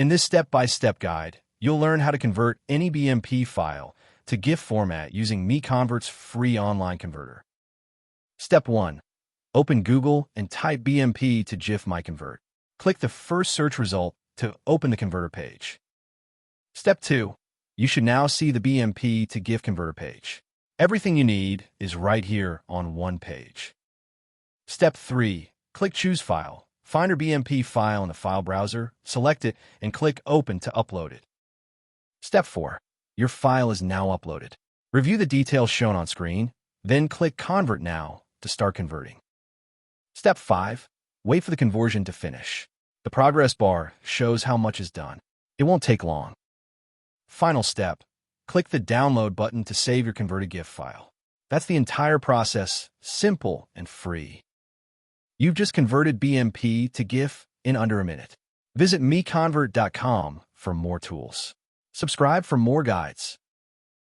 In this step-by-step guide, you'll learn how to convert any BMP file to GIF format using MiConvert's free online converter. Step 1. Open Google and type BMP to GIF MiConvert. Click the first search result to open the converter page. Step 2. You should now see the BMP to GIF converter page. Everything you need is right here on one page. Step 3. Click Choose File. Find your BMP file in the file browser, select it, and click Open to upload it. Step 4. Your file is now uploaded. Review the details shown on screen, then click Convert Now to start converting. Step 5. Wait for the conversion to finish. The progress bar shows how much is done. It won't take long. Final step. Click the Download button to save your converted GIF file. That's the entire process, simple and free. You've just converted BMP to GIF in under a minute. Visit MiConvert.com for more tools. Subscribe for more guides.